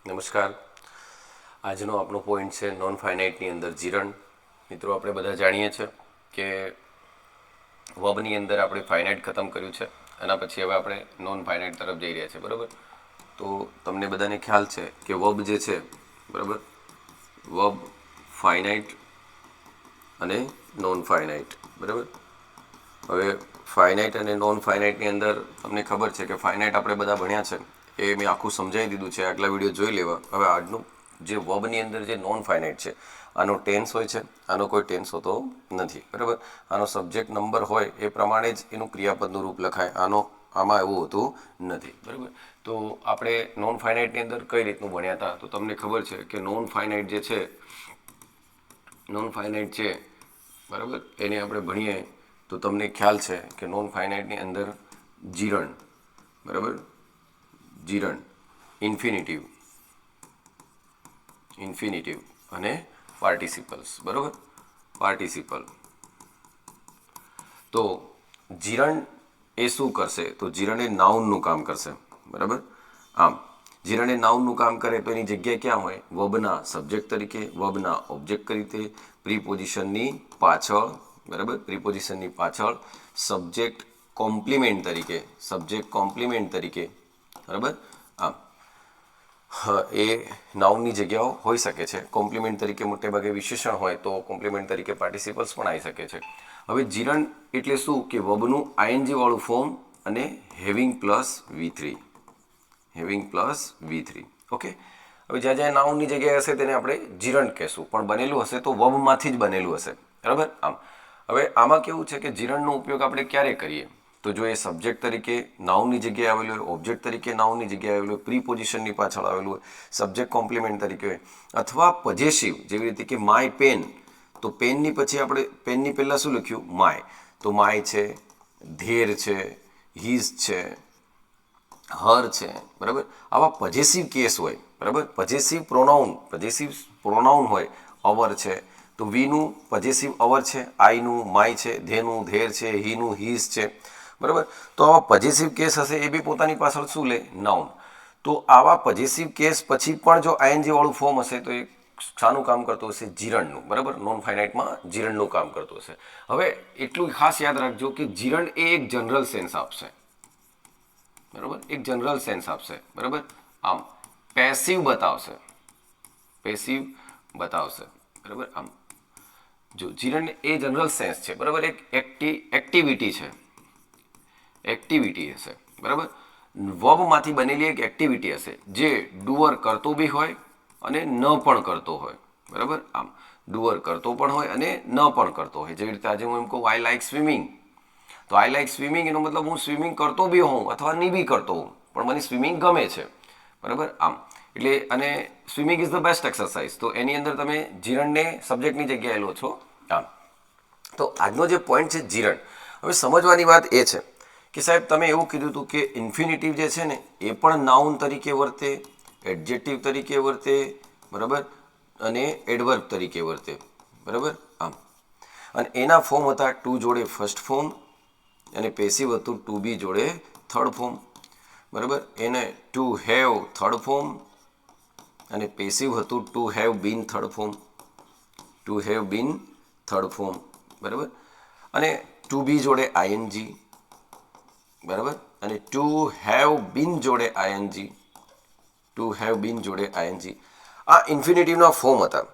નમસ્કાર. આજનો આપણો પોઈન્ટ છે નોન ફાઇનાઇટની અંદર જીરણ. મિત્રો, આપણે બધા જાણીએ છીએ કે વર્બની અંદર આપણે ફાઇનાઇટ ખતમ કર્યું છે, એના પછી હવે આપણે નોન ફાઇનાઇટ તરફ જઈ રહ્યા છીએ, બરાબર. તો તમને બધાને ખ્યાલ છે કે વર્બ જે છે, બરાબર, વર્બ ફાઇનાઇટ અને નોન ફાઇનાઇટ, બરાબર. હવે ફાઇનાઇટ અને નોન ફાઇનાઇટની અંદર તમને ખબર છે કે ફાઇનાઇટ આપણે બધા ભણ્યા છે, એ મેં આખું સમજાવી દીધું છે, આટલા વિડીયો જોઈ લેવા. હવે આજનું જે વર્બની અંદર જે નોન ફાઇનાઇટ છે, આનો ટેન્સ હોય છે, આનો કોઈ ટેન્સ હોતો નથી, બરાબર. આનો સબ્જેક્ટ નંબર હોય એ પ્રમાણે જ એનું ક્રિયાપદનું રૂપ લખાય, આમાં એવું હોતું નથી, બરાબર. તો આપણે નોન ફાઇનાઇટની અંદર કઈ રીતનું ભણ્યા હતા, તો તમને ખબર છે કે નોન ફાઇનાઇટ જે છે, બરાબર, એને આપણે ભણીએ તો તમને ખ્યાલ છે કે નોન ફાઇનાઇટની અંદર જીરણ, બરાબર, જીરણ, ઇન્ફિનિટિવ અને પાર્ટિસિપલ્સ, બરાબર, પાર્ટિસિપલ. તો જીરણ એ શું કરશે? તો જીરણ એ નાઉનનું કામ કરશે, બરાબર. આમ જીરણ એ નાઉનનું કામ કરે તો એની જગ્યા ક્યાં હોય? વર્બના સબ્જેક્ટ તરીકે, વર્બના ઓબ્જેક્ટ તરીકે, પ્રીપોઝિશનની પાછળ, બરાબર, પ્રીપોઝિશનની પાછળ, સબ્જેક્ટ કોમ્પ્લિમેન્ટ તરીકે, બરાબર. આમ એ નાઉનની જગ્યાઓ હોઈ શકે છે. કોમ્પ્લિમેન્ટ તરીકે મોટે ભાગે વિશેષણ હોય તો કોમ્પ્લિમેન્ટ તરીકે પાર્ટિસિપલ્સ પણ આવી શકે છે. હવે જીરણ એટલે શું? કે વર્બનું આઈએનજી વાળું ફોર્મ અને હેવિંગ પ્લસ V3. ઓકે. હવે જ્યાં જ્યાં નાઉનની જગ્યાએ હશે તેને આપણે જીરણ કહેશું, પણ બનેલું હશે તો વર્બમાંથી જ બનેલું હશે, બરાબર. આમ હવે આમાં કેવું છે કે જીરણનો ઉપયોગ આપણે ક્યારે કરીએ? તો જો એ સબ્જેક્ટ તરીકે નાઉનની જગ્યાએ આવેલું હોય, ઓબ્જેક્ટ તરીકે નાઉનની જગ્યાએ આવેલું હોય, પ્રીપોઝિશનની પાછળ આવેલું હોય, સબ્જેક્ટ કોમ્પ્લિમેન્ટ તરીકે હોય, અથવા પોઝેસિવ, જેવી રીતે કે માય પેન. તો પેનની પછી આપણે પેનની પહેલાં શું લખ્યું? માય. તો માય છે, ધેર છે, હીઝ છે, હર છે, બરાબર. આવા પોઝેસિવ કેસ હોય, બરાબર. પોઝેસિવ પ્રોનાઉન હોય, અવર છે, તો વીનું પોઝેસિવ અવર છે, આઈનું માય છે, ધેનું ધેર છે, હીનું હીઝ છે, બરાબર. તો આવા પોઝેસિવ કેસ હશે એ બી પોતાની પાછળ શું લે? નાઉન. તો આવા પોઝેસિવ કેસ પછી પણ જો આઈએનજી વાળું ફોર્મ હશે તો એ શાનું કામ કરતું હશે? જીરણનું, બરાબર. નોન ફાઇનાઇટમાં જીરણનું કામ કરતું હશે. હવે એટલું ખાસ યાદ રાખજો કે જીરણ એ એક જનરલ સેન્સ આપશે, બરાબર, એક જનરલ સેન્સ આપશે, બરાબર. આમ પેસિવ બતાવશે, બરાબર. આમ જો જીરણ એ જનરલ સેન્સ છે, બરાબર, એક એક્ટિવિટી હશે, બરાબર. વર્બમાંથી બનેલી એક એક્ટિવિટી હશે જે ડુઅર કરતો બી હોય અને ન પણ કરતો હોય, બરાબર. આમ ડુઅર કરતો પણ હોય અને ન પણ કરતો હોય. જેવી રીતે આજે હું એમ કહું આઈ લાઈક સ્વિમિંગ, તો આઈ લાઈક સ્વિમિંગ એનો મતલબ હું સ્વિમિંગ કરતો બી હોઉં અથવા નહીં બી કરતો હોઉં, પણ મને સ્વિમિંગ ગમે છે, બરાબર. આમ એટલે અને swimming is the best exercise, તો એની અંદર તમે જીરણને સબ્જેક્ટની જગ્યાએ લો છો. આમ તો આજનો જે પોઈન્ટ છે જીરણ. હવે સમજવાની વાત એ છે કે સાહેબ તમે એવું કીધું હતું કે ઇન્ફિનિટિવ જે છે ને એ પણ નાઉન તરીકે વર્તે, એડજેક્ટિવ તરીકે વર્તે, બરાબર, અને એડવર્બ તરીકે વર્તે, બરાબર. આમ અને એના ફોર્મ હતા ટુ જોડે ફર્સ્ટ ફોર્મ અને પેસિવ હતું ટુ બી જોડે થર્ડ ફોર્મ, બરાબર. એને ટુ હેવ થર્ડ ફોર્મ અને પેસિવ હતું to have been third form, બરાબર. અને ટુ બી જોડે આઈએનજી, બરાબર, અને ટુ હેવ બીન જોડે આઈએનજી. આ ઇન્ફિનિટિવના ફોર્મ હતા.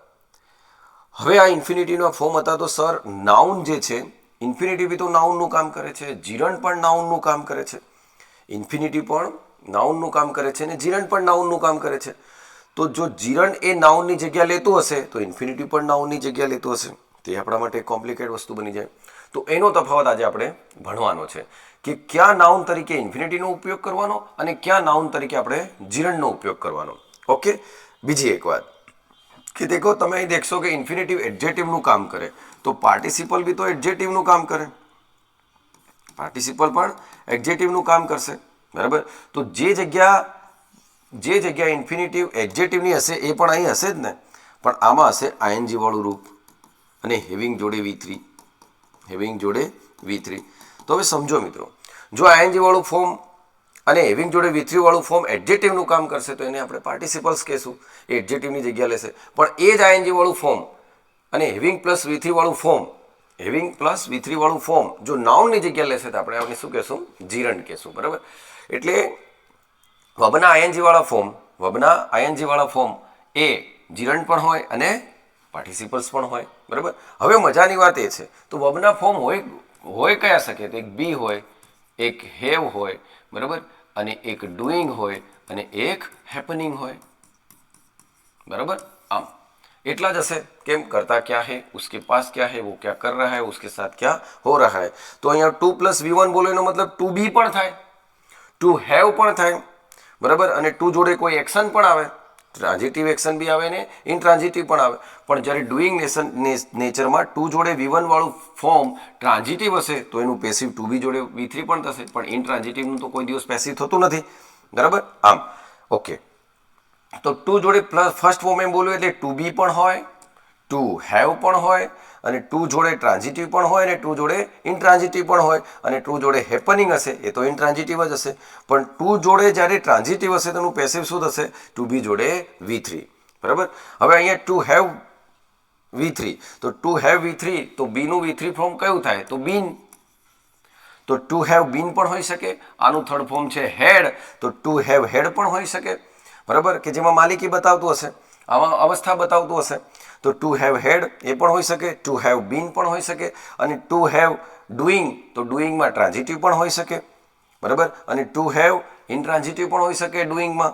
હવે આ ઇન્ફિનિટિવના ફોર્મ હતા તો સર નાઉન જે છે, ઇન્ફિનિટિવ બી તો નાઉનનું કામ કરે છે, જીરણ પણ નાઉનનું કામ કરે છે. ઇન્ફિનિટિવ પણ નાઉનનું કામ કરે છે અને જીરણ પણ નાઉનનું કામ કરે છે. તો જો જીરણ એ નાઉનની જગ્યા લેતું હશે તો ઇન્ફિનિટિવ પણ નાઉનની જગ્યા લેતું હશે. તે આપણા માટે કોમ્પ્લિકેટ વસ્તુ બની જાય. તો એનો તફાવત આજે આપણે ભણવાનો છે કે ક્યાં નાઉન તરીકે ઇન્ફિનિટીનો ઉપયોગ કરવાનો અને ક્યાં નાઉન તરીકે આપણે જીરણનો ઉપયોગ કરવાનો. ઓકે. બીજી એક વાત કે દેખો તમે અહીં દેખશો કે ઇન્ફિનિટિવ એડજેક્ટિવનું કામ કરે તો પાર્ટિસિપલ બી તો એડજેક્ટિવનું કામ કરે, પાર્ટિસિપલ પણ એડજેક્ટિવનું કામ કરશે, બરાબર. તો જે જગ્યા ઇન્ફિનિટિવ એડજેક્ટિવની હશે એ પણ અહીં હશે જ ને, પણ આમાં હશે આઈએનજી વાળું રૂપ અને હેવિંગ જોડે V3. તો હવે સમજો મિત્રો, જો આઈએનજી વાળું ફોર્મ અને હેવિંગ જોડે V3 વાળું ફોર્મ એડજેક્ટિવનું કામ કરશે તો એને આપણે પાર્ટિસિપલ્સ કહેશું, એ એડજેક્ટિવની જગ્યા લેશે. પણ એ જ ING વાળું ફોર્મ અને હેવિંગ પ્લસ V3 વાળું ફોર્મ, હેવિંગ પ્લસ V3 વાળું ફોર્મ જો નાઉનની જગ્યા લેશે તો આપણે શું કહેશું? જીરંડ કહેશું. બરાબર. એટલે વબના ING વાળા ફોર્મ એ જીરંડ પણ હોય અને પાર્ટિસિપલ્સ પણ હોય. બરાબર. હવે મજાની વાત એ છે તો વબના ફોર્મ હોય કયા શકે? તો એક બી હોય, એક હેવ હોય, બરાબર, અને એક ડુઈંગ હોય અને એક હેપનિંગ હોય. बराबर. आम इतना जैसे केम करता क्या है, उसके पास क्या है, वो क्या कर रहा है, उसके साथ क्या हो रहा है. तो अँ 2+V1 बोलो एनो मतलब टू बी पण थाय, टू हेव पण थाय. बराबर. અને ટુ જોડે કોઈ એક્શન પણ આવે, ટ્રાન્ઝિટિવ એક્શન બી આવે ને ઇનટ્રાન્ઝિટિવ પણ આવે. પણ જ્યારે ડુઈંગ નેચરમાં ટુ જોડે V1 વાળું ફોર્મ ટ્રાન્ઝિટિવ હશે તો એનું પેસિવ ટુ બી જોડે V3 પણ થશે, પણ ઇનટ્રાન્ઝિટિવનું તો કોઈ દિવસ પેસિવ થતું નથી. બરાબર. આમ ઓકે. તો ટુ જોડે પ્લસ ફર્સ્ટ ફોર્મ એમ બોલ્યું એટલે ટુ બી પણ હોય, ટુ હેવ પણ હોય, અને ટુ જોડે ટ્રાન્ઝિટિવ પણ હોય, અને ટુ જોડે ઇનટ્રાન્ઝિટિવ પણ હોય, અને ટુ જોડે હેપનિંગ હશે એ તો ઇનટ્રાન્ઝિટિવ જ હશે. પણ ટુ જોડે જ્યારે ટ્રાન્ઝિટિવ હશે તો એનું પેસિવ શું થશે? ટુ બી જોડે V3. બરાબર. હવે અહીંયા ટુ હેવ V3, તો ટુ હેવ V3 તો બીનું V3 ફોર્મ કયું થાય? તો બીન. તો ટુ હેવ બીન પણ હોઈ શકે. આનું થર્ડ ફોર્મ છે હેડ, તો ટુ હેવ હેડ પણ હોઈ શકે. બરાબર. કે જેમાં માલિકી બતાવતું હશે, આમાં અવસ્થા બતાવતું હશે. તો ટુ હેવ હેડ એ પણ હોઈ શકે, ટુ હેવ બીન પણ હોઈ શકે, અને ટુ હેવ ડુઈંગ તો ડુઈંગમાં ટ્રાન્ઝિટિવ પણ હોઈ શકે. બરાબર. અને ટુ હેવ ઇનટ્રાન્ઝિટિવ પણ હોઈ શકે ડુઈંગમાં.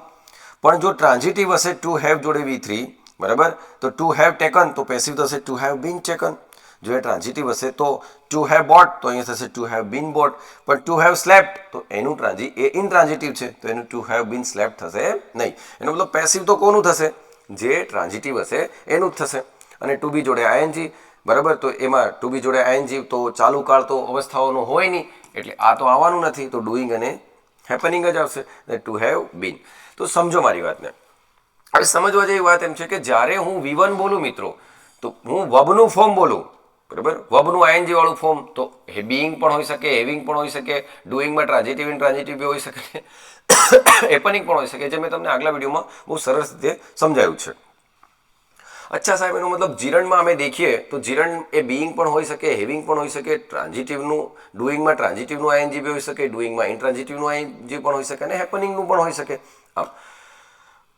પણ જો ટ્રાન્ઝિટિવ હશે ટુ હેવ જોડે V3, બરાબર, તો ટુ હેવ ટેકન તો પેસિવ થશે ટુ હેવ બીન ટેકન. જો એ ટ્રાન્ઝિટિવ હશે તો ટુ હેવ બોટ તો અહીંયા થશે ટુ હેવ બીન બોટ. પણ ટુ હેવ સ્લેપ્ટ તો એનું ઇનટ્રાન્ઝિટિવ છે તો એનું ટુ હેવ બીન સ્લેપ્ટ થશે નહીં. એનો મતલબ પેસિવ તો કોનું થશે? જે ટ્રાન્ઝિટિવ હશે એનું જ થશે. અને ટુ બી જોડે ING, બરાબર, તો એમાં ટુ બી જોડે ING તો ચાલુ કાળ તો અવસ્થાઓનો હોય નહીં એટલે આ તો આવવાનું નથી, તો ડુઈંગ અને હેપનિંગ જ આવશે. To have been. તો સમજો મારી વાતને. હવે સમજવા જેવી વાત એમ છે કે જ્યારે હું V1 બોલું મિત્રો તો હું વબનું ફોર્મ બોલું, બરાબર, વબનું ING વાળું ફોર્મ તો બીઈંગ પણ હોઈ શકે, હેવિંગ પણ હોઈ શકે, ડુઈંગમાં ટ્રાન્ઝિટિવ ઇનટ્રાન્ઝિટિવ બી હોઈ શકે, હેપનિંગ પણ હોઈ શકે, જે મેં તમને આગલા વિડીયોમાં બહુ સરસ રીતે સમજાવ્યું છે. અચ્છા સાહેબ, એનો મતલબ જીરણમાં અમે દેખીએ તો જીરણ એ બીઈંગ પણ હોઈ શકે, હેવિંગ પણ હોઈ શકે, ટ્રાન્ઝિટિવનું ડુઈંગમાં ટ્રાન્ઝિટિવનું ING બી હોઈ શકે, ડુઈંગમાં ઇનટ્રાન્ઝિટિવનું ING પણ હોઈ શકે, અને હેપનિંગનું પણ હોઈ શકે. આમ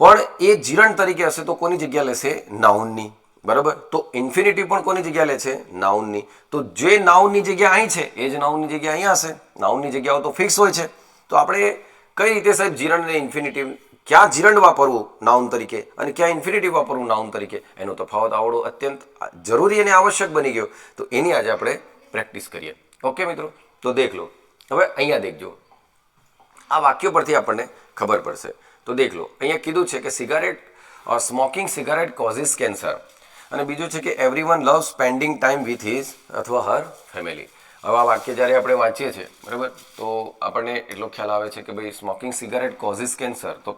પણ એ જીરણ તરીકે હશે તો કોની જગ્યા લેશે? નાઉનની. બરાબર. તો ઇન્ફિનિટિવ પણ કોની જગ્યા લે છે? નાઉનની. તો જે નાઉનની જગ્યા અહીં છે એ જ નાઉનની જગ્યા અહીંયા હશે. નાઉનની જગ્યાઓ તો ફિક્સ હોય છે. તો આપણે કઈ રીતે સાહેબ જીરણ અને ઇન્ફિનિટિવ, ક્યાં જીરણ વાપરવું નાઉન તરીકે અને ક્યાં ઇન્ફિનિટિવ વાપરવું નાઉન તરીકે, એનો તફાવત આવડો અત્યંત જરૂરી અને આવશ્યક બની ગયો. તો એની આજે આપણે પ્રેક્ટિસ કરીએ. ઓકે મિત્રો, તો દેખ લો. હવે અહીંયા દેખજો, આ વાક્યો પરથી આપણને ખબર પડશે. તો દેખ લો, અહીંયા કીધું છે કે સ્મોકિંગ સિગારેટ કોઝિસ કેન્સર, અને બીજું છે કે everyone love spending time with his અથવા હર ફેમિલી. હવે આ વાક્ય જ્યારે આપણે વાંચીએ છીએ, બરાબર, તો આપણને એટલો ખ્યાલ આવે છે કે ભાઈ સ્મોકિંગ સિગારેટ કોઝિસ કેન્સર. તો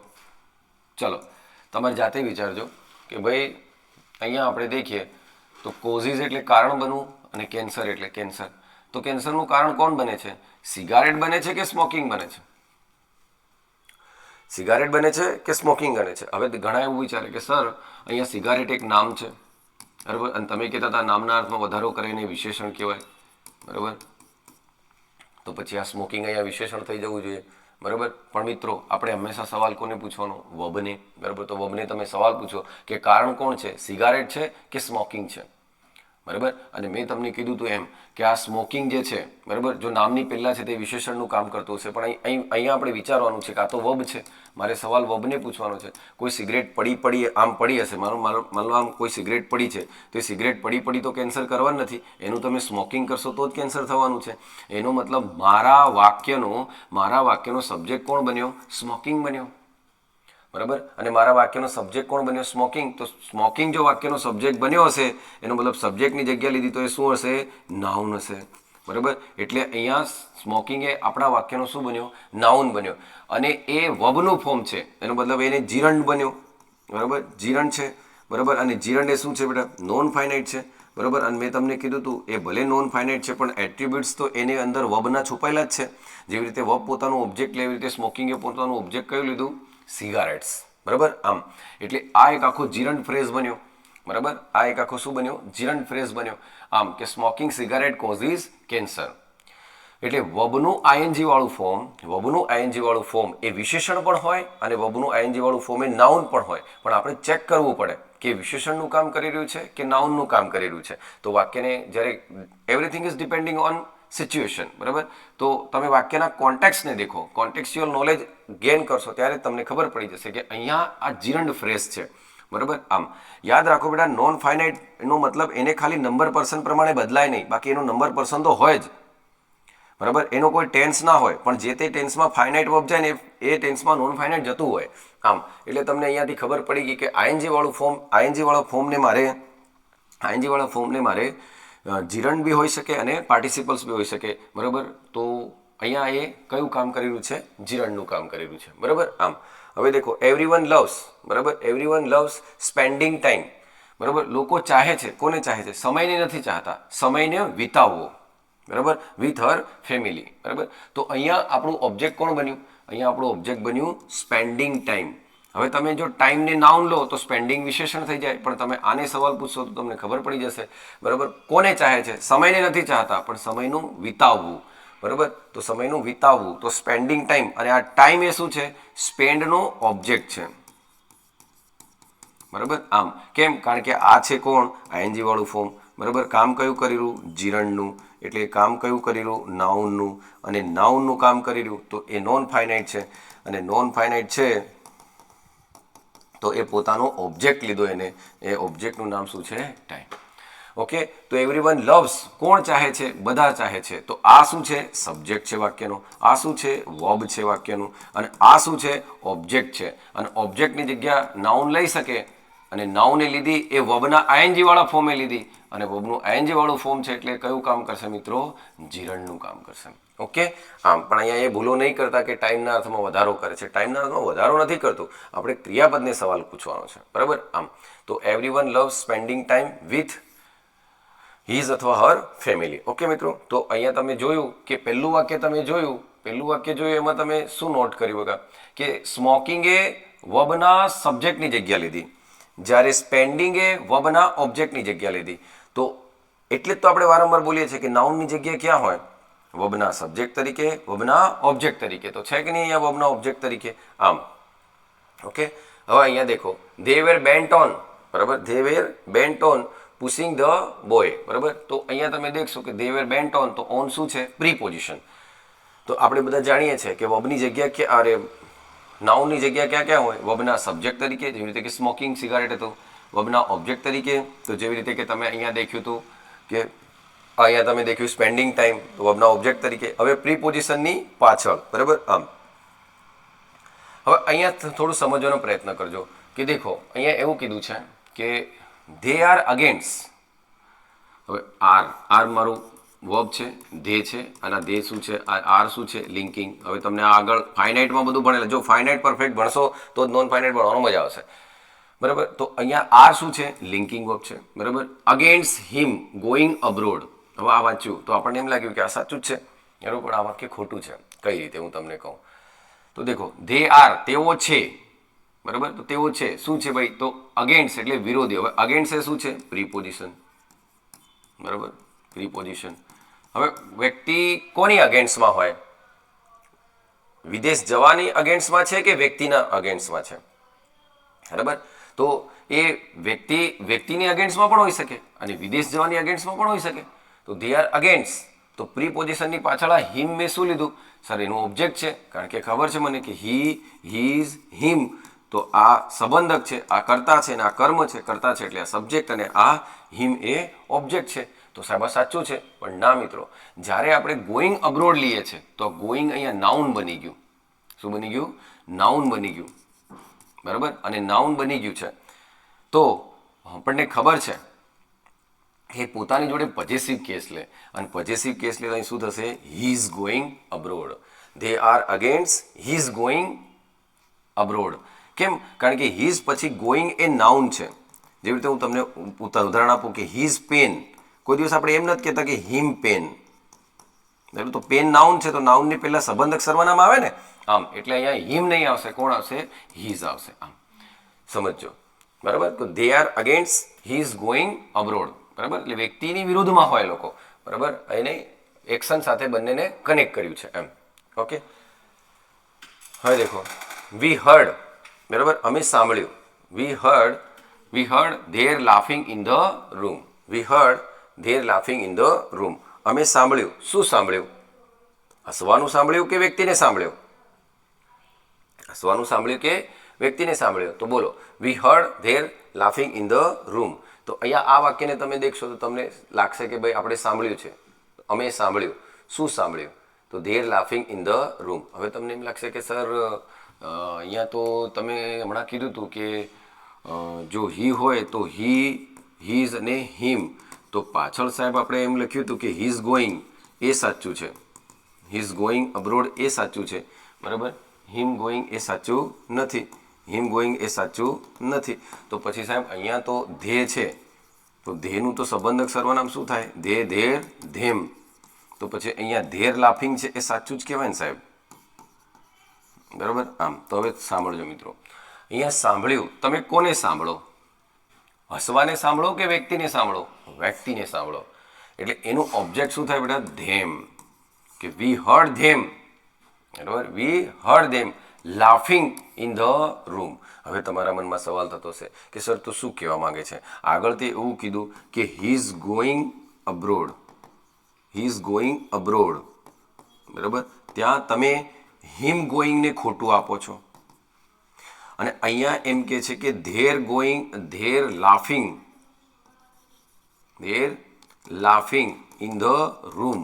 ચલો તમારે જાતે વિચારજો કે ભાઈ અહીંયા આપણે દેખીએ તો કોઝિસ એટલે કારણ બનવું અને કેન્સર એટલે કેન્સર. તો કેન્સરનું કારણ કોણ બને છે? સિગારેટ બને છે કે સ્મોકિંગ બને છે? સિગારેટ બને છે કે સ્મોકિંગ બને છે? હવે ઘણા એવું વિચારે કે સર અહીંયા સિગારેટ એક નામ છે, બરાબર, અને તમે કહેતા હતા નામના અર્થમાં વધારો કરીને વિશેષણ કહેવાય, બરાબર, તો પછી આ સ્મોકિંગ અહીંયા વિશેષણ થઈ જવું જોઈએ, બરાબર. પણ મિત્રો આપણે હંમેશા સવાલ કોને પૂછવાનો? વબને, બરાબર. તો વબને તમે સવાલ પૂછો કે કારણ કોણ છે? સિગારેટ છે કે સ્મોકિંગ છે? બરાબર. અને મેં તમને કીધું હતું એમ કે આ સ્મોકિંગ જે છે, બરાબર, જો નામની પહેલાં છે તે વિશેષણનું કામ કરતું હશે, પણ અહીંયા આપણે વિચારવાનું છે કે આ તો વબ છે, મારે સવાલ વબને પૂછવાનો છે. કોઈ સિગરેટ પડી આમ પડી હશે, માનો આમ કોઈ સિગરેટ પડી છે તો એ સિગરેટ પડી તો કેન્સર કરવાનું નથી, એનું તમે સ્મોકિંગ કરશો તો જ કેન્સર થવાનું છે. એનો મતલબ મારા વાક્યનો સબ્જેક્ટ કોણ બન્યો? સ્મોકિંગ બન્યો, બરાબર. અને મારા વાક્યનો સબ્જેક્ટ કોણ બન્યો? સ્મોકિંગ. તો સ્મોકિંગ જો વાક્યનો સબ્જેક્ટ બન્યો હશે, એનો મતલબ સબ્જેક્ટની જગ્યા લીધી તો એ શું હશે? નાઉન હશે, બરાબર. એટલે અહીંયા સ્મોકિંગ એ આપણા વાક્યનો શું બન્યો? નાઉન બન્યો. અને એ વબનું ફોર્મ છે, એનો મતલબ એને જીરણ બન્યો, બરાબર, જીરણ છે, બરાબર. અને જીરણ એ શું છે બેટા? નોન ફાઇનાઇટ છે, બરાબર. અને મેં તમને કીધું હતું એ ભલે નોન ફાઇનાઇટ છે પણ એટ્રીબ્યુટ્સ તો એની અંદર વર્બના છુપાયેલા જ છે. જેવી રીતે વર્બ પોતાનું ઓબ્જેક્ટ લે એવી રીતે સ્મોકિંગે પોતાનું ઓબ્જેક્ટ કયું લીધું? સિગારેટ્સ. બરાબર. આમ એટલે આ એક આખો જીરંટ ફ્રેઝ બન્યો. બરાબર. આ એક આખો શું બન્યો? જીરંટ ફ્રેઝ બન્યો. આમ કે સ્મોકિંગ સિગારેટ કોઝિસ કેન્સર. એટલે વબનું આઈએનજી વાળું ફોર્મ એ વિશેષણ પણ હોય અને વબનું આઈએનજી વાળું ફોર્મ એ નાઉન પણ હોય. પણ આપણે ચેક કરવું પડે કે વિશેષણનું કામ કરી રહ્યું છે કે નાઉનનું કામ કરી રહ્યું છે. તો વાક્યને જ્યારે everything is depending on situation. બરાબર. તો તમે વાક્યના કોન્ટેક્સ્ટને દેખો, કોન્ટેક્સ્ચ્યુઅલ નોલેજ ગેઇન કરશો ત્યારે તમને ખબર પડી જશે કે અહીંયા આ જીરંડ ફ્રેઝ છે. બરાબર. આમ યાદ રાખો બેટા, નોન ફાઇનાઇટ એનો મતલબ એને ખાલી નંબર પર્સન પ્રમાણે બદલાય નહીં, બાકી એનો નંબર પર્સન તો હોય જ. બરાબર. એનો કોઈ ટેન્સ ના હોય, પણ જે તે ટેન્સમાં ફાઇનાઇટ વર્બ જાય ને એ ટેન્સમાં નોન ફાઇનાઇટ જતું હોય. આમ એટલે તમને અહીંયાથી ખબર પડી ગઈ કે આઈએનજી વાળા ફોર્મને મારે જીરંડ બી હોઈ શકે અને પાર્ટિસિપલ્સ બી હોઈ શકે. બરાબર. તો અહીંયા એ કયું કામ કરી રહ્યું છે? જીરંડનું કામ કરી રહ્યું છે. બરાબર. આમ હવે દેખો, એવરીવન લવ્સ. બરાબર. Everyone loves spending time. બરાબર. લોકો ચાહે છે. કોને ચાહે છે? સમયને નથી ચાહતા, સમયને વિતાવવો. બરાબર. With her family. બરાબર. તો અહીંયા આપણું ઓબ્જેક્ટ કોણ બન્યું? અહીંયા આપણું ઓબ્જેક્ટ બન્યું સ્પેન્ડિંગ ટાઈમ. હવે તમે જો ટાઈમને નાઉન લો તો સ્પેન્ડિંગ વિશેષણ થઈ જાય, પણ તમે આને સવાલ પૂછશો તો તમને ખબર પડી જશે. બરાબર. કોને ચાહે છે? સમયને નથી ચાહતા, પણ સમયનું વિતાવવું. બરાબર. તો સમયનું વિતાવવું તો સ્પેન્ડિંગ ટાઈમ. અને આ ટાઈમ એ શું છે? સ્પેન્ડનો ઓબ્જેક્ટ છે. બરાબર. આમ કેમ? કારણ કે આ છે કોણ? આઈએનજી વાળું ફોર્મ. બરાબર. કામ કયું કરી રહ્યું? જીરણનું. એટલે કામ કયું કરી રહ્યું? નાઉનનું. અને નાઉનનું કામ કરી રહ્યું તો એ નોન ફાઇનાઇટ છે. અને નોન ફાઇનાઇટ છે તો એ પોતાનો ઓબ્જેક્ટ લીધો. એને એ ઓબ્જેક્ટનું નામ શું છે? ટાઈમ. ઓકે. તો એવરીવન લવ્સ, કોણ ચાહે છે? બધા ચાહે છે. તો આ શું છે? સબ્જેક્ટ છે વાક્યનો. આ શું છે? વર્બ છે વાક્યનું. અને આ શું છે? ઓબ્જેક્ટ છે. અને ઓબ્જેક્ટની જગ્યા નાઉન લઈ શકે, અને નાઉને લીધી એ વર્બના આઈએનજી વાળા ફોર્મે લીધી, અને વર્બનું આઈએનજી વાળું ફોર્મ છે એટલે કયું કામ કરશે મિત્રો? જીરણનું કામ કરશે. ઓકે. આમ પણ અહીંયા એ ભૂલો નહીં કરતા કે ટાઈમના અર્થમાં વધારો કરે છે. ટાઈમના અર્થમાં વધારો નથી કરતું, આપણે ક્રિયાપદને સવાલ પૂછવાનો છે. બરાબર. આમ તો everyone loves spending time with his અથવા હર ફેમિલી. ઓકે મિત્રો. તો અહીંયા તમે જોયું કે પહેલું વાક્ય જોયું એમાં તમે શું નોટ કર્યું બકા? કે સ્મોકિંગ એ વર્બના સબ્જેક્ટની જગ્યા લીધી, જ્યારે સ્પેન્ડિંગ એ વર્બના ઓબ્જેક્ટની જગ્યા લીધી. તો એટલે જ તો આપણે વારંવાર બોલીએ છીએ કે નાઉનની જગ્યા ક્યાં હોય? વર્બના સબ્જેક્ટ તરીકે, વર્બના ઓબ્જેક્ટ તરીકે. તો છે કે નહીં અહીંયા વર્બના ઓબ્જેક્ટ તરીકે? આમ ઓકે. હવે અહીંયા દેખો, ધે વેર બેન્ટ ઓન. બરાબર. They were bent on pushing the boy. બરાબર. તો અહીંયા તમે દેખશો કે ધે વેર બેન્ટ ઓન, તો ઓન શું છે? પ્રીપોઝિશન. તો આપણે બધા જાણીએ છીએ કે વર્બની જગ્યા ક્યાં, અરે નાઉનની જગ્યા ક્યાં ક્યાં હોય? વર્બના સબ્જેક્ટ તરીકે, જેવી રીતે કે સ્મોકિંગ સિગારેટ હતું. વર્બના ઓબ્જેક્ટ તરીકે, તો જેવી રીતે કે તમે અહીંયા દેખ્યું હતું કે અહીંયા તમે દેખ્યું સ્પેન્ડિંગ ટાઈમ, તો વર્બના ઓબ્જેક્ટ તરીકે. હવે પ્રીપોઝિશનની પાછળ. બરાબર. આમ હવે અહીંયા થોડું સમજવાનો પ્રયત્ન કરજો કે દેખો, અહીંયા એવું કીધું છે કે ધે આર અગેન્સ્ટ. હવે આર મારું વર્બ છે, ધે છે, અને ધે શું છે? આર શું છે? લિંકિંગ. હવે તમને આગળ ફાઇનાઇટમાં બધું ભણેલા, જો ફાઇનાઇટ પરફેક્ટ ભણશો તો જ નોન ફાઇનાઇટ ભણવાનો મજા આવશે. બરાબર. તો અહીંયા આર શું છે? લિંકિંગ વર્બ છે. બરાબર. અગેન્સ્ટ હિમ ગોઈંગ અબ્રોડ. હવે આ વાંચ્યું તો આપણને એમ લાગ્યું કે આ સાચું જ છે. બરાબર. પણ આ વાક્ય ખોટું છે. કઈ રીતે હું તમને કહું તો દેખો, ધે આર તેઓ છે. બરાબર. તો તેઓ છે શું છે ભાઈ? તો અગેન્સ્ટ એટલે વિરોધી. હવે અગેન્સ્ટ એ શું છે? પ્રીપોઝિશન. બરાબર. પ્રીપોઝિશન. હવે વ્યક્તિ કોની અગેન્સ્ટમાં હોય? વિદેશ જવાની અગેન્સ્ટમાં છે કે વ્યક્તિના અગેન્સ્ટમાં છે? બરાબર. તો એ વ્યક્તિની અગેન્સ્ટમાં પણ હોઈ શકે અને વિદેશ જવાની અગેન્સ્ટમાં પણ હોઈ શકે. તો ધે આર અગેન્સ્ટ, તો પ્રીપોઝિશનની પાછળ આ હિમ મેં શું લીધું? સર એનું ઓબ્જેક્ટ છે, કારણ કે ખબર છે મને કે હી, હીઝ, હિમ. તો આ સંબંધક છે, આ કર્તા છે, અને આ કર્મ છે. કર્તા છે એટલે આ સબ્જેક્ટ, અને આ હિમ એ ઓબ્જેક્ટ છે. તો સાહેબ આ સાચું છે. પણ ના મિત્રો, જ્યારે આપણે ગોઈંગ અબ્રોડ લઈએ છીએ તો ગોઈંગ અહીંયા નાઉન બની ગયું. શું બની ગયું? નાઉન બની ગયું. બરાબર. અને નાઉન બની ગયું છે તો આપણને ખબર છે કે પોતાની જોડે પોઝેસિવ કેસ લે, અને પોઝેસિવ કેસ લે તો અહીં શું થશે? He is going abroad. They are against he is going abroad. કેમ? કારણ કે હી ઇઝ પછી ગોઈંગ એ નાઉન છે. જેવી રીતે હું તમને ઉદાહરણ આપું કે હીઝ પેન, કોઈ દિવસ આપણે એમ નથી કહેતા કે હિમ પેન, બરાબર? તો પેન નાઉન છે તો નાઉનની પહેલા સંબંધક સર્વનામ આવે ને, આમ એટલે અહીંયા હિમ નહીં આવશે, કોણ આવશે? હીઝ આવશે. આમ સમજો, બરાબર? તો they are against his going abroad, બરાબર? એટલે વ્યક્તિની વિરુદ્ધમાં હોય લોકો, બરાબર? એને એક્શન સાથે બંનેને કનેક્ટ કર્યું છે એમ. ઓકે, હવે દેખો વી હર્ડ, બરાબર? અમે સાંભળ્યું. We heard their laughing in the room. We heard their laughing in the room. અમે સાંભળ્યું. શું સાંભળ્યું? હસવાનું સાંભળ્યું કે વ્યક્તિને સાંભળ્યું? હસવાનું સાંભળ્યું કે વ્યક્તિને સાંભળ્યું? તો બોલો, we heard their laughing in the room. તો અહીંયા આ વાક્યને તમે દેખશો તો તમને લાગશે કે ભાઈ આપણે સાંભળ્યું છે, અમે સાંભળ્યું. શું સાંભળ્યું? તો there laughing in the room. હવે તમને એમ લાગશે કે સર અહીંયા તો તમે હમણાં કીધું હતું કે જો હી હોય તો હીઝ અને હિમ, તો પાછળ સાહેબ આપણે એમ લખ્યું હતું કે હીઝ ગોઈંગ, એ સાચું છે. હીઝ ગોઈંગ અબ્રોડ એ સાચું છે, બરાબર? હિમ ગોઈંગ એ સાચું નથી. હિમ ગોઈંગ એ સાચું નથી. તો પછી સાહેબ અહીંયા તો ધે છે, તો ધેનું તો સંબંધક સર્વનામ શું થાય? ધે, ધેર, ધેમ. તો પછી અહીંયા ધેર લાફિંગ છે એ સાચું જ કહેવાય ને સાહેબ, બરાબર? આમ તો હવે સાંભળજો મિત્રો, અહીંયા સાંભળ્યું, તમે કોને સાંભળો? હસવાને સાંભળો કે વ્યક્તિને સાંભળો? વ્યક્તિને સાંભળો. એટલે એનું ઓબ્જેક્ટ શું થાય બેટા? ધેમ. કે વી હર્ડ ધેમ, બરાબર? We heard them laughing in the room. હવે તમારા મનમાં સવાલ થતો હશે કે સર તો શું કહેવા માંગે છે? આગળ તે એવું કીધું કે he is going abroad, he is going abroad, બરાબર? ત્યાં તમે હિમ ગોઈંગને ખોટું આપો છો, અને અહીંયા એમ કે છે કે their laughing in the room,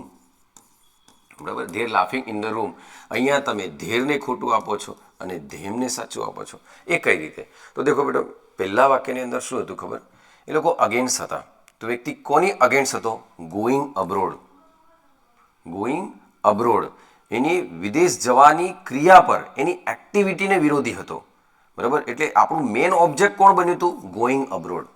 બરાબર? Their laughing in the room. અહીંયા તમે ધેરને ખોટું આપો છો અને ધેમને સાચું આપો છો. એ કઈ રીતે? તો દેખો બેટો, પહેલા વાક્યની અંદર શું હતું ખબર? એ લોકો અગેન્સ્ટ હતા. તો વ્યક્તિ કોની અગેન્સ્ટ હતો? Going abroad. ગોઈંગ અબ્રોડ એની વિદેશ જવાની ક્રિયા પર, એની એક્ટિવિટીને વિરોધી હતો, બરાબર? એટલે આપણું મેન ઓબ્જેક્ટ કોણ બન્યું હતું? ગોઈંગ અબ્રોડ,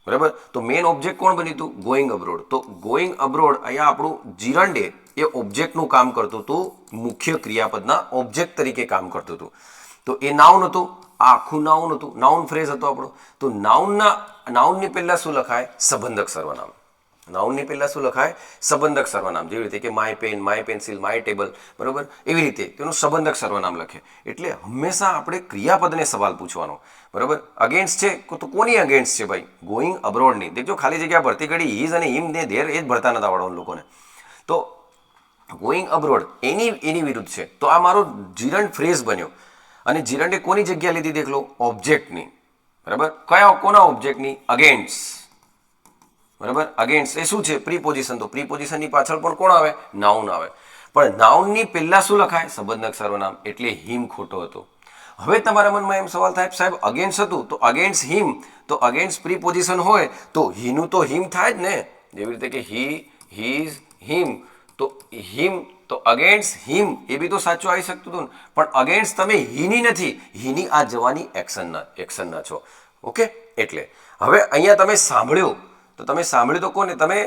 બરાબર? તો મેન ઓબ્જેક્ટ કોણ બન્યું હતું? Going abroad. તો ગોઈંગ અબ્રોડ અહીંયા આપણું જીરંડે એ ઓબ્જેક્ટનું કામ કરતું હતું, મુખ્ય ક્રિયાપદના ઓબ્જેક્ટ તરીકે કામ કરતું હતું. તો એ નાઉન હતું, આ આખું નાઉન હતું, નાઉન ફ્રેઝ હતો આપણો. તો નાઉનની પહેલા શું લખાય? સંબંધક સર્વનામ. નાઉનની પહેલા શું લખાય? સંબંધક સર્વનામ. જેવી રીતે કે my pen, my pencil, my table, બરાબર? એવી રીતે તેનું સંબંધક સર્વનામ લખે. એટલે હંમેશા આપણે ક્રિયાપદને સવાલ પૂછવાનો, બરાબર? અગેન્સ્ટ છે તો કોની અગેન્સ્ટ છે ભાઈ? ગોઈંગ અબ્રોડની. દેખજો ખાલી જગ્યા ભરતી ઘડી હીઝ અને હિમ ને ધેર એ જ ભરતા નતા આવડવાનું લોકોને. તો ગોઈંગ અબ્રોડ એની વિરુદ્ધ છે. તો આ મારો જીરંડ ફ્રેઝ બન્યો, અને જીરંડે કોની જગ્યા લીધી? દેખ લો, ઓબ્જેક્ટની, બરાબર? કોના ઓબ્જેક્ટની? અગેન્સ્ટ, બરાબર? અગેન્સ્ટ એ શું છે? પ્રીપોઝિશન. તો પ્રીપોઝિશનની પાછળ પણ કોણ આવે? નાઉન આવે. પણ નાઉનની પહેલા શું લખાય? સંબંધક સર્વનામ. એટલે હિમ ખોટો હતો. હવે તમારા મનમાં એમ સવાલ થાય, સાહેબ અગેન્સ્ટ હતું તો અગેન્સ્ટ હિમ, તો અગેન્સ્ટ પ્રીપોઝિશન હોય તો હીનું તો હિમ થાય જ ને. જેવી રીતે કે હી, હીઝ, હિમ. તો હિમ તો અગેન્સ્ટ હિમ એ બી તો સાચું આવી શકતું હતું ને. પણ અગેન્સ્ટ તમે હીની નથી, હીની આ જવાની એક્શનના છો. ઓકે, એટલે હવે અહીંયા તમે સાંભળ્યું, તો તમે સાંભળ્યું તો કોને? તમે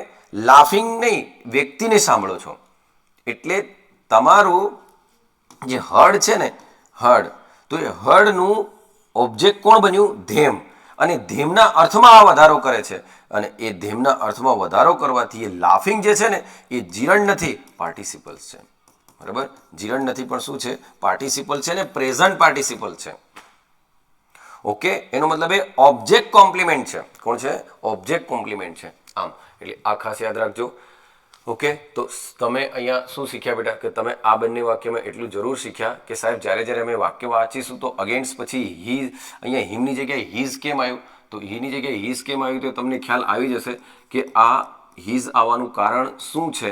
લાફિંગ નહીં, વ્યક્તિને સાંભળો છો. એટલે તમારું જે હર્ડ છે ને, હર્ડ, તો એ હર્ડનું ઓબ્જેક્ટ કોણ બન્યું? ધેમ. અને ધેમના અર્થમાં આ વધારો કરે છે, અને એ ધેમના અર્થમાં વધારો કરવાથી એ લાફિંગ જે છે ને એ જીરંડ નથી, પાર્ટિસિપલ્સ છે, બરાબર? જીરંડ નથી પણ શું છે? પાર્ટિસિપલ છે, ને પ્રેઝન્ટ પાર્ટિસિપલ છે. ઓકે, એનો મતલબ એ ઓબ્જેક્ટ કોમ્પ્લિમેન્ટ છે. કોણ છે? ઓબ્જેક્ટ કોમ્પ્લિમેન્ટ છે. આમ એટલે આ ખાસ યાદ રાખજો. ઓકે, તો તમે અહીંયા શું શીખ્યા બેટા? કે તમે આ બંને વાક્યમાં એટલું જરૂર શીખ્યા કે સાહેબ જ્યારે અમે વાક્ય વાંચીશું તો અગેન્સ્ટ પછી હી, અહીંયા હિમની જગ્યાએ હીઝ કેમ આવ્યું? તો હીની જગ્યાએ હીઝ કેમ આવ્યું? તો તમને ખ્યાલ આવી જશે કે આ હીઝ આવવાનું કારણ શું છે.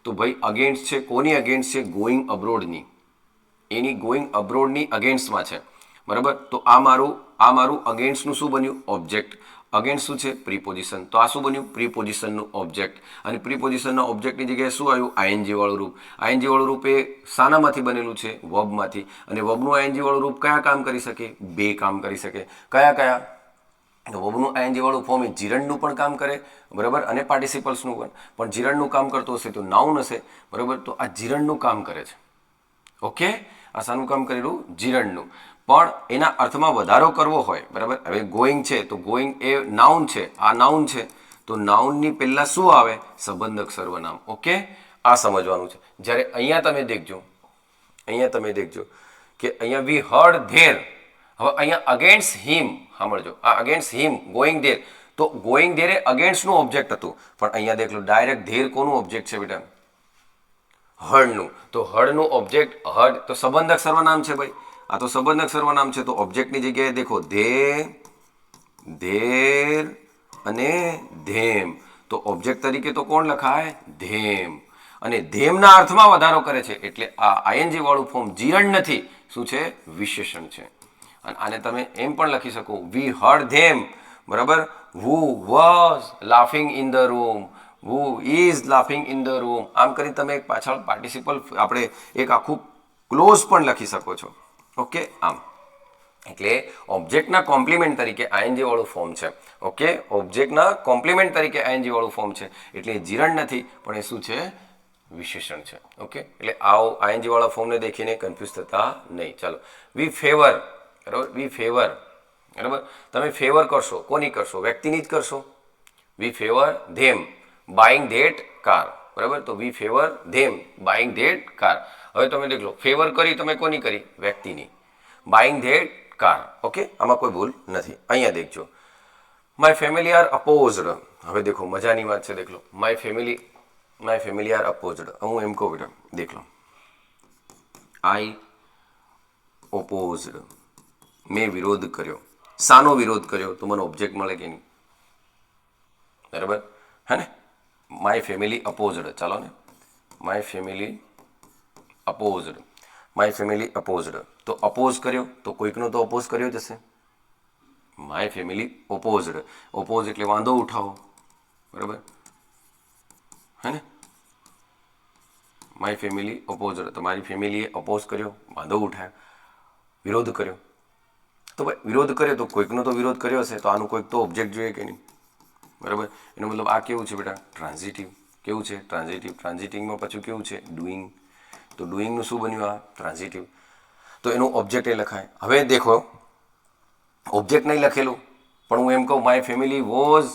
તો ભાઈ અગેન્સ્ટ છે. કોની અગેન્સ્ટ છે? ગોઈંગ અબ્રોડની. એની ગોઈંગ અબ્રોડની અગેન્સ્ટમાં છે, બરાબર? તો આ મારું અગેન્સ્ટનું શું બન્યું? ઓબ્જેક્ટ. અગેન્સ્ટ શું છે? પ્રીપોઝિશન. તો આ શું બન્યું? પ્રીપોઝિશનનું ઓબ્જેક્ટ. અને પ્રીપોઝિશનના ઓબ્જેક્ટની જગ્યાએ શું આવ્યું? આઈએનજી વાળું રૂપ. આઈએનજી વાળું રૂપ એ શાનામાંથી બનેલું છે? વર્બમાંથી. અને વર્બનું આઈએનજી વાળું રૂપ કયા કામ કરી શકે? બે કામ કરી શકે. કયા? વર્બનું આઈએનજી વાળું ફોર્મ એ જીરણનું પણ કામ કરે, બરાબર, અને પાર્ટિસિપલ્સનું પણ જીરણનું કામ કરતું હશે તો નાઉન હશે, બરાબર. તો આ જીરણનું કામ કરે છે. ઓકે, આ શાનું કામ કરેલું? જીરણનું. પણ એના અર્થમાં વધારો કરવો હોય, બરાબર. હવે ગોઈંગ છે તો ગોઈંગ એ નાઉન છે, આ નાઉન છે, તો નાઉનની પહેલા શું આવે? સંબંધક સર્વનામ. ઓકે, આ સમજવાનું છે. જ્યારે અહીંયા તમે દેખજો કે અહીંયા વી હર્ડ ધેર. હવે અહીંયા અગેન્સ્ટ હિમ, સાંભળજો, આ અગેન્સ્ટ હિમ ગોઈંગ ધેર, તો ગોઈંગ ધેર એ અગેન્સ્ટનું ઓબ્જેક્ટ હતું, પણ અહીંયા દેખ લો ડાયરેક્ટ ધેર કોનું ઓબ્જેક્ટ છે બેટા? હળનું. તો હળનું ઓબ્જેક્ટ હળ તો સંબંધક સર્વનામ છે ભાઈ, આ તો સંબંધક સર્વનામ છે, તો ઓબ્જેક્ટની જગ્યાએ દેખો ધેર અને ધેમ, તો ઓબ્જેક્ટ તરીકે તો કોણ લખાય? ધેમ. અને ધેમના અર્થમાં વધારો કરે છે, એટલે આ આઈએનજી વાળું ફોર્મ જીરણ નથી, શું છે? વિશેષણ છે. અને આને તમે એમ પણ લખી શકો, વી હર્ડ ધેમ, બરાબર, who was laughing in the room, who is laughing in the room. આમ કરી તમે એક પાછળ પાર્ટિસિપલ આપણે એક આખું ક્લોઝ પણ લખી શકો છો. ઓકે, આમ એટલે ઓબ્જેક્ટના કોમ્પ્લિમેન્ટ તરીકે આઈએનજી વાળું ફોર્મ છે. ઓકે, ઓબ્જેક્ટના કોમ્પ્લિમેન્ટ તરીકે આઈએનજી વાળું ફોર્મ છે, એટલે જીરણ નથી, પણ એ શું છે? વિશેષણ છે. ઓકે, એટલે આવો આઈએનજી વાળા ફોર્મને દેખીને કન્ફ્યુઝ થતા નહીં. ચાલો, વી ફેવર, બરાબર, વી ફેવર, બરાબર. તમે ફેવર કરશો, કોની કરશો? વ્યક્તિની જ કરશો. We favour them buying that car, બરાબર. તો we favour them buying that car. હવે તમે દેખ લો, ફેવર કરી તમે કોની કરી? વ્યક્તિની. Buying that car. ઓકે, આમાં કોઈ ભૂલ નથી. અહીંયા દેખજો, માય ફેમિલી આર અપોઝડ. હવે દેખો મજાની વાત છે, દેખ લો, માય ફેમિલી આર અપોઝડ. હું એમ કહું બેટા, દેખ લો, આઈ ઓપોઝડ, મેં વિરોધ કર્યો. શાનો વિરોધ કર્યો? તો મને ઓબ્જેક્ટ મળે કે નહીં? બરાબર, હે ને? My family opposed. ચાલો ને, my family opposed, my family opposed. તો અપોઝ કર્યો તો કોઈકનો તો અપોઝ કર્યો જ હશે. માય ફેમિલી ઓપોઝડ, ઓપોઝ એટલે વાંધો ઉઠાવો, બરાબર, હે ને? માય ફેમિલી ઓપોઝડ, તો મારી ફેમિલીએ અપોઝ કર્યો, વાંધો ઉઠાયો, વિરોધ કર્યો. તો ભાઈ વિરોધ કર્યો તો કોઈકનો તો વિરોધ કર્યો હશે, તો આનું કોઈક તો ઓબ્જેક્ટ જોઈએ કે નહીં? બરાબર. એનો મતલબ આ કેવું છે બેટા? ટ્રાન્ઝિટિવ. કેવું છે? ટ્રાન્ઝિટિવ. ટ્રાન્ઝિટિવમાં પાછું કેવું છે? ડુઈંગ. તો ડુઈંગનું શું બન્યું? આ ટ્રાન્ઝિટિવ. તો એનું ઓબ્જેક્ટ એ લખાય. હવે દેખો, ઓબ્જેક્ટ નહીં લખેલું, પણ હું એમ કહું my family was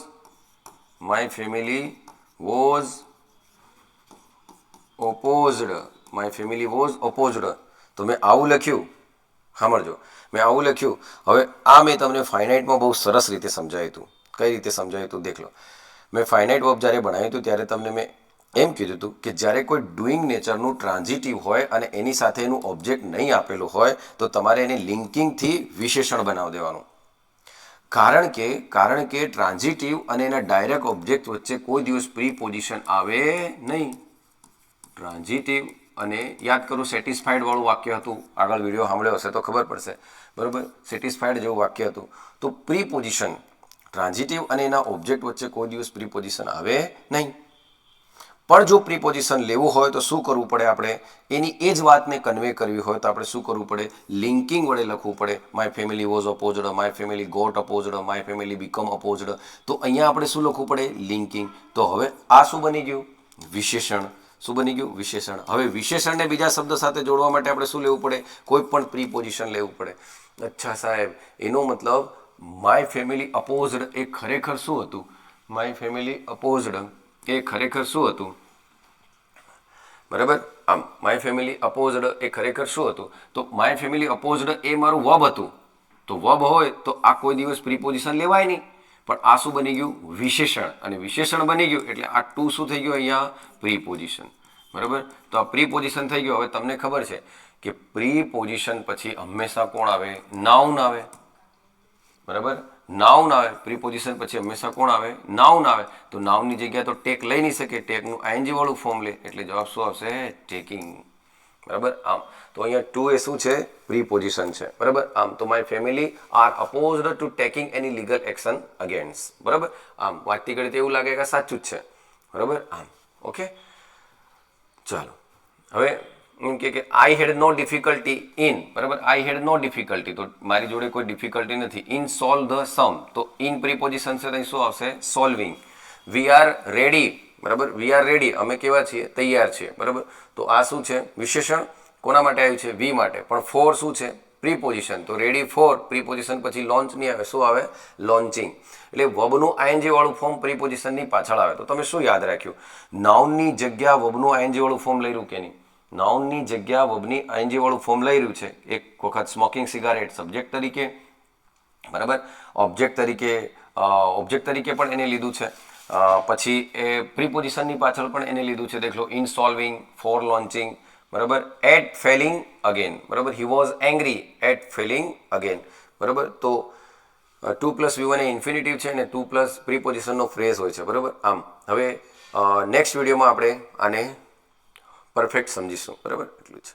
opposed, my family was opposed. તો મેં આવું લખ્યું, સાંભળજો, મેં આવું લખ્યું. હવે આ મેં તમને ફાઇનાઇટમાં બહુ સરસ રીતે સમજાવ્યું હતું. કઈ રીતે સમજાવ્યું હતું? દેખ લો, મેં ફાઇનાઇટ વર્બ જ્યારે ભણાવ્યું હતું ત્યારે તમને મેં એમ કીધું હતું કે જ્યારે કોઈ ડુઈંગ નેચરનું ટ્રાન્ઝિટિવ હોય અને એની સાથે એનું ઓબ્જેક્ટ નહીં આપેલું હોય તો તમારે એને લિંકિંગથી વિશેષણ બનાવી દેવાનું. કારણ કે ટ્રાન્ઝિટિવ અને એના ડાયરેક્ટ ઓબ્જેક્ટ વચ્ચે કોઈ દિવસ પ્રીપોઝિશન આવે નહીં. ટ્રાન્ઝિટિવ અને યાદ કરું, સેટિસ્ફાઈડ વાળું વાક્ય હતું, આગળ વિડીયો સાંભળ્યો હશે તો ખબર પડશે, બરાબર. સેટિસ્ફાઈડ જેવું વાક્ય હતું. તો પ્રીપોઝિશન, ટ્રાન્ઝિટિવ અને એના ઓબ્જેક્ટ વચ્ચે કોઈ દિવસ પ્રીપોઝિશન આવે નહીં. પણ જો પ્રીપોઝિશન લેવું હોય તો શું કરવું પડે? આપણે એની એ જ વાતને કન્વે કરવી હોય તો આપણે શું કરવું પડે? લિંકિંગ વડે લખવું પડે. My family was opposed, my family got opposed, my family become opposed. તો અહીંયા આપણે શું લખવું પડે? લિંકિંગ. તો હવે આ શું બની ગયું? વિશેષણ. શું બની ગયું? વિશેષણ. હવે વિશેષણને બીજા શબ્દ સાથે જોડવા માટે આપણે શું લેવું પડે? કોઈ પણ પ્રીપોઝિશન લેવું પડે. અચ્છા સાહેબ, એનો મતલબ માય ફેમિલી અપોઝડ એ ખરેખર શું હતું? માય ફેમિલી અપોઝડ એ ખરેખર શું હતું? બરાબર, આમ માય ફેમિલી અપોઝડ એ ખરેખર શું હતું? તો માય ફેમિલી અપોઝડ એ મારું વર્બ હતું. તો વર્બ હોય તો આ કોઈ દિવસ પ્રીપોઝિશન લેવાય નહીં, પણ આ શું બની ગયું? વિશેષણ. અને વિશેષણ બની ગયું એટલે આ ટુ શું થઈ ગયું? અહીંયા પ્રીપોઝિશન. બરાબર, તો આ પ્રીપોઝિશન થઈ ગયું. હવે તમને ખબર છે કે પ્રીપોઝિશન પછી હંમેશા કોણ આવે? નાઉન આવે. બરાબર, નાઉન આવે. પ્રીપોઝિશન પછી હંમેશા કોણ આવે? નાઉન આવે. તો નાઉનની જગ્યાએ તો ટેક લઈ નહીં શકે, ટેકનું આઈએનજી વાળું ફોર્મ લે, એટલે જવાબ શું આવશે? ટેકિંગ. બરાબર, આમ તો અહીંયા ટુ એ શું છે? પ્રીપોઝિશન છે. બરાબર, આમ તો my family are opposed to taking any legal action against. બરાબર, આમ વાંચતી ઘડી તો એવું લાગે કે સાચું જ છે. બરાબર, આમ ઓકે. ચાલો, હવે એમ કે આઈ હેડ નો ડિફિકલ્ટી ઇન, બરાબર, આઈ હેડ નો ડિફિકલ્ટી, તો મારી જોડે કોઈ ડિફિકલ્ટી નથી. ઇન સોલ્વ ધ સમ, તો ઇન પ્રિપોઝિશન છે તો શું આવશે? સોલ્વિંગ. વી આર રેડી, બરાબર, વી આર રેડી, અમે કેવા છીએ? તૈયાર છીએ, બરાબર. તો આ શું છે? વિશેષણ કોના માટે આવ્યું છે? વી માટે. પણ ફોર શું છે? પ્રીપોઝિશન. તો રેડી ફોર પ્રીપોઝિશન પછી લોન્ચ નહીં આવે, શું આવે? લોન્ચિંગ. એટલે વર્બનું આઈએનજી વાળું ફોર્મ પ્રીપોઝિશનની પાછળ આવે. તો તમે શું યાદ રાખ્યું? નાઉનની જગ્યા વર્બનું આઈએનજી વાળું ફોર્મ લઈ રહ્યું કે નહીં? નાઉનની જગ્યા વર્બની આઈએનજી વાળું ફોર્મ લઈ રહ્યું છે. એક વખત સ્મોકિંગ સિગારેટ સબ્જેક્ટ તરીકે, બરાબર, ઓબ્જેક્ટ તરીકે પણ એને લીધું છે. પછી એ પ્રીપોઝિશનની પાછળ પણ એને લીધું છે. દેખ લો, ઇન સોલ્વિંગ, ફોર લોન્ચિંગ, બરાબર, એટ ફેલિંગ અગેન, બરાબર, he was angry at failing again, બરાબર. તો 2 + V1 એ ઇન્ફિનિટિવ છે અને 2 + પ્રીપોઝિશનનો ફ્રેઝ હોય છે, બરાબર. આમ હવે નેક્સ્ટ વિડીયોમાં આપણે આને પરફેક્ટ સમજીશું, બરાબર. એટલું જ.